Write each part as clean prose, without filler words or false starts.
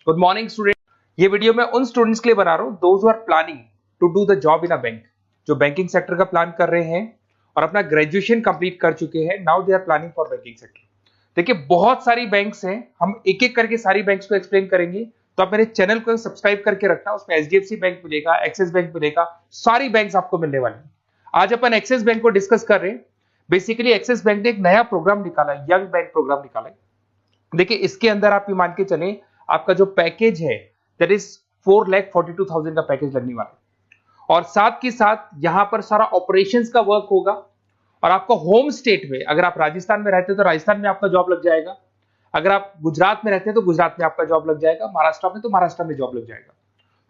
Good morning student. ये video मैं उन स्टूडेंट्स के लिए बना रहा हूँ those who are planning to do the job in a bank, जो बैंकिंग सेक्टर का प्लान कर रहे हैं और अपना ग्रेजुएशन कंप्लीट कर चुके हैं। Now they are planning for banking sector. देखिए बहुत सारी बैंक्स हैं, हम एक एक करके सारी बैंक्स को एक्सप्लेन करेंगे, तो आप मेरे चैनल को सब्सक्राइब करके रखना। उसमें एचडीएफसी बैंक मिलेगा, एक्सिस बैंक मिलेगा, सारी बैंक्स आपको मिलने वाली है। आज अपन एक्सिस बैंक को डिस्कस कर रहे हैं। बेसिकली एक्सिस बैंक ने एक नया प्रोग्राम निकाला है, यंग बैंक प्रोग्राम निकाला है। देखिए इसके अंदर आप ये मान के चले, आपका जो पैकेज है दैट इज 4,42,000 का पैकेज लगने वाला है। और साथ के साथ यहां पर सारा ऑपरेशंस का वर्क होगा। और आपका होम स्टेट में, अगर आप राजस्थान में रहते हैं तो राजस्थान में आपका जॉब लग जाएगा, अगर आप गुजरात में रहते हैं तो गुजरात में आपका जॉब लग जाएगा, महाराष्ट्र में तो महाराष्ट्र में जॉब लग जाएगा।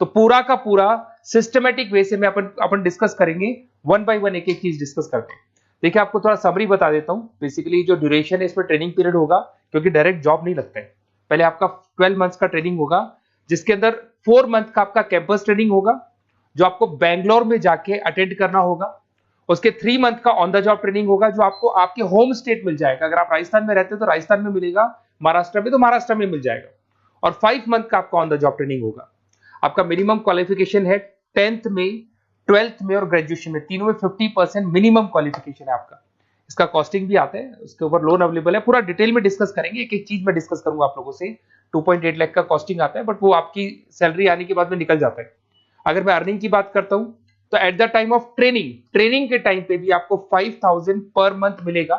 तो पूरा का पूरा सिस्टमेटिक वे से में अपन डिस्कस करेंगे, वन बाय वन एक एक चीज डिस्कस करते हैं। देखिए आपको थोड़ा समरी बता देता हूं। बेसिकली जो ड्यूरेशन है इसमें ट्रेनिंग पीरियड होगा, क्योंकि डायरेक्ट जॉब नहीं लगता है। पहले आपका 12 मंथ्स का ट्रेनिंग होगा, जिसके अंदर 4 मंथ का आपका कैंपस ट्रेनिंग होगा, जो आपको बैंगलोर में जाके अटेंड करना होगा। उसके 3 मंथ का ऑन द जॉब ट्रेनिंग होगा, जो आपको आपके होम स्टेट मिल जाएगा। अगर आप राजस्थान में रहते हैं तो राजस्थान में मिलेगा, महाराष्ट्र में तो महाराष्ट्र में मिल जाएगा। और 5 मंथ का आपका ऑन द जॉब ट्रेनिंग होगा। आपका मिनिमम क्वालिफिकेशन है 10th में, 12th में और ग्रेजुएशन में, तीनों में 50% मिनिमम क्वालिफिकेशन है आपका। इसका कॉस्टिंग भी आता है, उसके ऊपर लोन अवेलेबल है। पूरा डिटेल में डिस्कस करेंगे, एक एक चीज में डिस्कस करूंगा आप लोगों से। 2.8 लाख का कॉस्टिंग आता है, बट वो आपकी सैलरी आने के बाद में निकल जाता है। अगर मैं अर्निंग की बात करता हूं तो at the time of training के टाइम पे भी आपको 5,000 पर मंथ मिलेगा।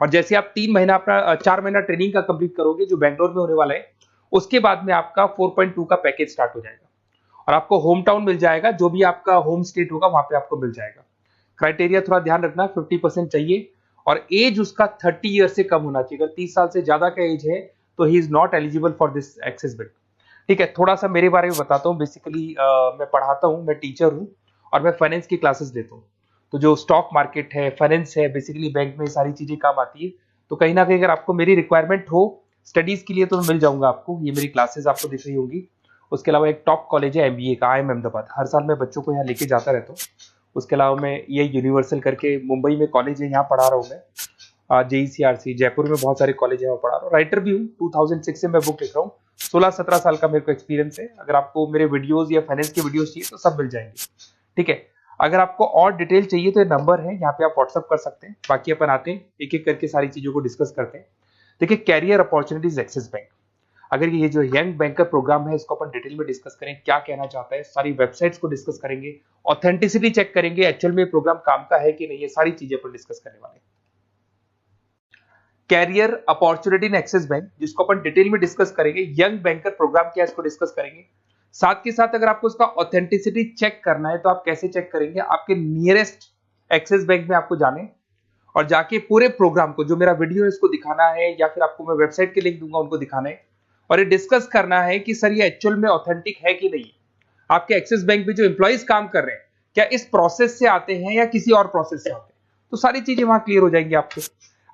और जैसे आप 4 महीना ट्रेनिंग का कंप्लीट करोगे, जो बैंगलोर में होने वाला है, उसके बाद में आपका 4.2 का पैकेज स्टार्ट हो जाएगा। और आपको होम टाउन मिल जाएगा, जो भी आपका होम स्टेट होगा वहां पे आपको मिल जाएगा। क्राइटेरिया थोड़ा ध्यान रखना, 50% चाहिए और एज उसका 30 ईयर से कम होना चाहिए। अगर 30 साल से ज्यादा का एज है तो he is not eligible for this axis bank. ठीक है, थोड़ा सा मेरे बारे में बताता हूँ। बेसिकली मैं पढ़ाता हूँ, मैं टीचर हूँ और मैं फाइनेंस की क्लासेस देता हूँ। तो जो स्टॉक मार्केट है, फाइनेंस है, बेसिकली बैंक में सारी चीजें काम आती है। तो कहीं ना कहीं अगर आपको मेरी रिक्वायरमेंट हो स्टडीज के लिए तो मैं मिल जाऊंगा आपको। ये मेरी क्लासेस आपको दिख रही होंगी। उसके अलावा एक टॉप कॉलेज है एमबीए का, IIM अहमदाबाद। हर साल मैं बच्चों को यहाँ लेके जाता रहता हूँ। उसके अलावा मैं ये यूनिवर्सल करके मुंबई में कॉलेज है, यहाँ पढ़ा रहा हूँ मैं। JECRC जयपुर में बहुत सारे कॉलेज है, वहाँ पढ़ा रहा हूँ। राइटर भी हूँ, 2006 से मैं बुक लिख रहा हूँ। 16-17 साल का मेरे को एक्सपीरियंस है। अगर आपको मेरे वीडियोस या फाइनेंस के वीडियोस चाहिए तो सब मिल जाएंगे। ठीक है, अगर आपको और डिटेल चाहिए तो ये नंबर है, यहाँ पे आप व्हाट्सअप कर सकते हैं। बाकी अपन आते हैं एक एक करके सारी चीजों को डिस्कस करते हैं। देखिए कैरियर अपॉर्चुनिटीज एक्सिस बैंक, अगर ये जो यंग बैंकर प्रोग्राम है इसको अपन डिटेल में डिस्कस करें, क्या कहना चाहता है, सारी वेबसाइट्स को डिस्कस करेंगे, ऑथेंटिसिटी चेक करेंगे, एक्चुअल में प्रोग्राम काम का है कि नहीं, ये सारी चीजें अपन डिस्कस करने वाले हैं। Career opportunity in Axis bank, जिसको अपन डिटेल में डिस्कस करेंगे। यंग बैंकर प्रोग्राम क्या है इसको डिस्कस करेंगे। साथ के साथ अगर आपको उसका ऑथेंटिसिटी चेक करना है तो आप कैसे चेक करेंगे, आपके नियरेस्ट एक्सिस बैंक में आपको जाने और जाके पूरे प्रोग्राम को, जो मेरा वीडियो है इसको दिखाना है, या फिर आपको मैं वेबसाइट के लिंक दूंगा उनको दिखाना है। और ये डिस्कस करना है कि सर ये एक्चुअल में ऑथेंटिक है कि नहीं। आपके एक्सिस बैंक में जो एम्प्लॉइज काम कर रहे हैं क्या इस प्रोसेस से आते हैं या किसी और प्रोसेस से आते हैं, तो सारी चीजें वहां क्लियर हो जाएंगी आपको।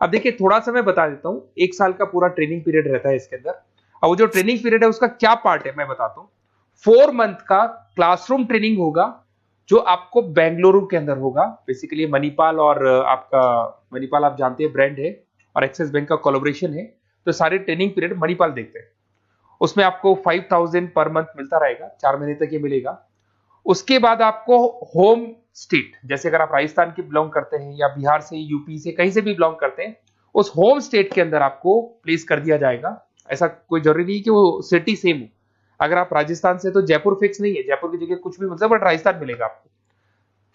अब देखिए थोड़ा सा मैं बता देता हूं, 1 साल का पूरा ट्रेनिंग पीरियड रहता है इसके अंदर। अब वो जो ट्रेनिंग पीरियड है उसका क्या पार्ट है मैं बताता हूं। 4 मंथ का क्लासरूम ट्रेनिंग होगा, जो आपको बेंगलुरु के अंदर होगा। बेसिकली मणिपाल और आपका मणिपाल आप जानते हैं ब्रांड है, और एक्सिस बैंक का कोलैबोरेशन है। तो सारे ट्रेनिंग पीरियड मणिपाल देखते हैं। उसमें आपको 5,000 पर मंथ मिलता रहेगा, 4 महीने तक ये मिलेगा। उसके बाद आपको होम स्टेट, जैसे अगर आप राजस्थान के बिलोंग करते हैं या बिहार से, यूपी से, कहीं से भी बिलोंग करते हैं, उस होम स्टेट के अंदर आपको प्लेस कर दिया जाएगा। ऐसा कोई जरूरी नहीं कि वो सिटी सेम हो। अगर आप राजस्थान से तो जयपुर फिक्स नहीं है, जयपुर की जगह कुछ भी मिलता है, बट राजस्थान मिलेगा आपको।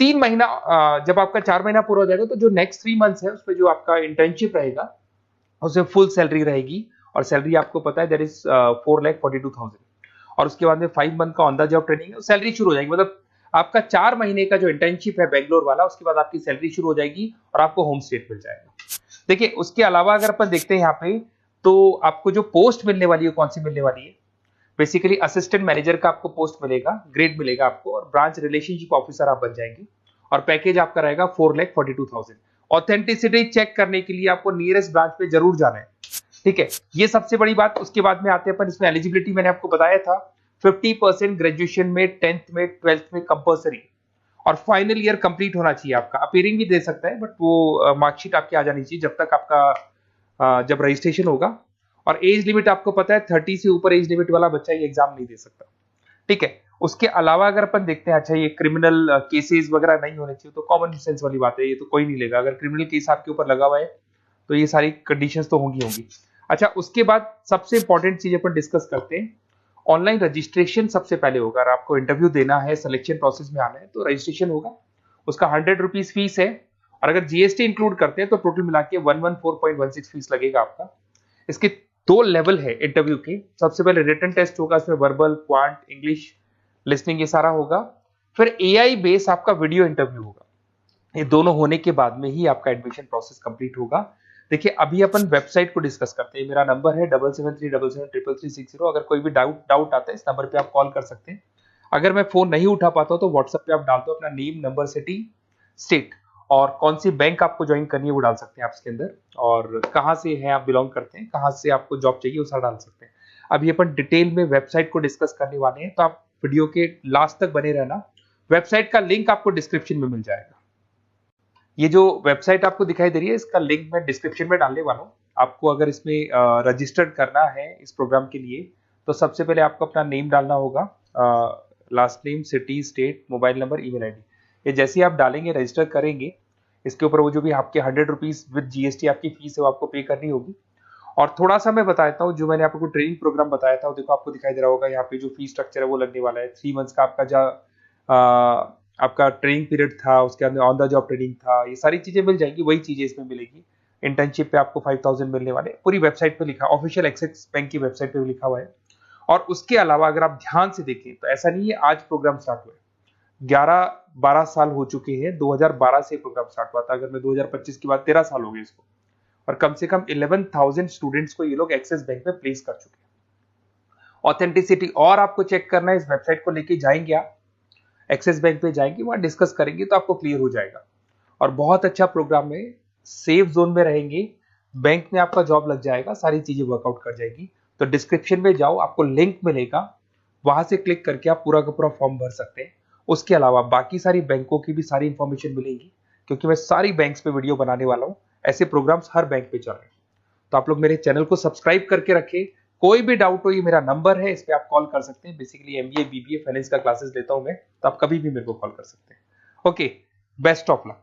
3 महीना जब आपका 4 महीना पूरा हो जाएगा तो जो नेक्स्ट 3 मंथ्स है उसमें जो आपका इंटर्नशिप रहेगा उसमें फुल सैलरी रहेगी। और सैलरी आपको पता है दैट इज 4,42,000। और उसके बाद में 5 मंथ का ऑन द जॉब ट्रेनिंग है, सैलरी शुरू हो जाएगी। मतलब आपका 4 महीने का जो इंटर्नशिप है बेंगलोर वाला, उसके बाद आपकी सैलरी शुरू हो जाएगी और आपको होम स्टेट मिल जाएगा। देखिए उसके अलावा अगर अपन देखते हैं यहाँ पे, तो आपको जो पोस्ट मिलने वाली है कौन सी मिलने वाली है। बेसिकली असिस्टेंट मैनेजर का आपको पोस्ट मिलेगा, ग्रेड मिलेगा आपको, और ब्रांच रिलेशनशिप ऑफिसर आप बन जाएंगे। और पैकेज आपका रहेगा 4,42,000। ऑथेंटिसिटी चेक करने के लिए आपको नियरेस्ट ब्रांच पे जरूर जाना है। ठीक है, ये सबसे बड़ी बात। उसके बाद में आते हैं अपन, इसमें एलिजिबिलिटी मैंने आपको बताया था 50% ग्रेजुएशन में, 10th में, 12th में कंपल्सरी, और फाइनल ईयर कंप्लीट होना चाहिए आपका। अपीयरिंग भी दे सकता है, बट वो मार्कशीट आपकी आ जानी चाहिए जब तक आपका जब रजिस्ट्रेशन होगा। और एज लिमिट आपको पता है 30 से ऊपर एज लिमिट वाला बच्चा ये एग्जाम नहीं दे सकता, ठीक है। उसके अलावा अगर अपन देखते हैं, अच्छा ये क्रिमिनल केसेस वगैरह नहीं होने चाहिए, तो कॉमन सेंस वाली बात है, ये तो कोई नहीं लेगा। अगर क्रिमिनल केस आपके ऊपर लगा हुआ है तो ये सारी कंडीशंस तो होंगी। अच्छा, उसके बाद सबसे इंपॉर्टेंट चीज अपन डिस्कस करते हैं, ऑनलाइन रजिस्ट्रेशन सबसे पहले होगा। अगर आपको इंटरव्यू देना है, सिलेक्शन प्रोसेस में आना है, तो रजिस्ट्रेशन होगा, उसका 100 रुपीज फीस है, और अगर जीएसटी इंक्लूड करते हैं तो टोटल मिला के 114.16 फीस लगेगा आपका। इसके 2 लेवल है इंटरव्यू के। सबसे पहले रिटन टेस्ट होगा, इसमें वर्बल, क्वांट, इंग्लिश, लिसनिंग ये सारा होगा। फिर एआई बेस आपका वीडियो इंटरव्यू होगा। ये दोनों होने के बाद में ही आपका एडमिशन प्रोसेस कंप्लीट होगा। देखिए, अभी अपन वेबसाइट को डिस्कस करते हैं। मेरा नंबर है 7737733360। अगर कोई भी डाउट आता है, इस नंबर पे आप कॉल कर सकते हैं। अगर मैं फोन नहीं उठा पाता हूं तो व्हाट्सएप पे आप डाल दो अपना नेम, नंबर, सिटी, स्टेट और कौन सी बैंक आपको ज्वाइन करनी है वो डाल सकते हैं आप इसके अंदर, और कहाँ से है आप बिलोंग करते हैं, कहाँ से आपको जॉब चाहिए वो सारा डाल सकते हैं। अभी अपन डिटेल में वेबसाइट को डिस्कस करने वाले हैं, तो आप वीडियो के लास्ट तक बने रहना। वेबसाइट का लिंक आपको डिस्क्रिप्शन में मिल जाएगा। ये जो वेबसाइट आपको दिखाई दे रही है, इसका लिंक मैं डिस्क्रिप्शन में डालने वाला हूँ। आपको अगर इसमें रजिस्टर्ड करना है इस प्रोग्राम के लिए, तो सबसे पहले आपको अपना नेम डालना होगा, last name, city, state, mobile number, email ID. ये जैसे ही आप डालेंगे, रजिस्टर करेंगे, इसके ऊपर वो जो भी आपके 100 रुपीज विद जीएसटी आपकी फीस है वो आपको पे करनी होगी। और थोड़ा सा मैं बता देता हूँ, जो मैंने आपको ट्रेनिंग प्रोग्राम बताया था, वो देखो आपको दिखाई दे रहा होगा, यहाँ पे जो फीस स्ट्रक्चर है वो लगने वाला है। 3 मंथ्स का आपका जो आपका ट्रेनिंग पीरियड था, उसके अंदर ऑन द जॉब ट्रेनिंग था, ये सारी चीजें मिल जाएंगी, वही चीजें इसमें मिलेगी। इंटर्नशिप पे आपको 5000 मिलने वाले, पूरी वेबसाइट पे लिखा, ऑफिशियल एक्सिस बैंक की वेबसाइट पे भी लिखा हुआ है। और उसके अलावा अगर आप ध्यान से देखें तो ऐसा नहीं है आज प्रोग्राम स्टार्ट हुआ है, 11-12 साल हो चुके हैं। 2012 से प्रोग्राम स्टार्ट हुआ था, अगर मैं 2025 की बात, 13 साल हो गए इसको, और कम से कम 11,000 स्टूडेंट्स को ये लोग एक्सिस बैंक में प्लेस कर चुके हैं। ऑथेंटिसिटी और आपको चेक करना है, इस वेबसाइट को लेके जाएंगे आप, एक्सिस बैंक पे जाएंगे, वहां डिस्कस करेंगे तो आपको क्लियर हो जाएगा। और बहुत अच्छा प्रोग्राम है, सेफ जोन में रहेंगे, बैंक में आपका जॉब लग जाएगा, सारी चीजें वर्कआउट कर जाएगी। तो डिस्क्रिप्शन में जाओ, आपको लिंक मिलेगा, वहां से क्लिक करके आप पूरा का पूरा फॉर्म भर सकते हैं। उसके अलावा बाकी सारी बैंकों की भी सारी इंफॉर्मेशन मिलेगी, क्योंकि मैं सारी बैंक्स पे वीडियो बनाने वाला हूं। ऐसे प्रोग्राम्स हर बैंक पे चल रहे हैं, तो आप लोग मेरे चैनल को सब्सक्राइब करके रखें। कोई भी डाउट हो, ये मेरा नंबर है, इस पे आप कॉल कर सकते हैं। बेसिकली एमबीए, बीबीए, फाइनेंस का क्लासेस लेता हूं मैं, तो आप कभी भी मेरे को कॉल कर सकते हैं। Okay, best of luck.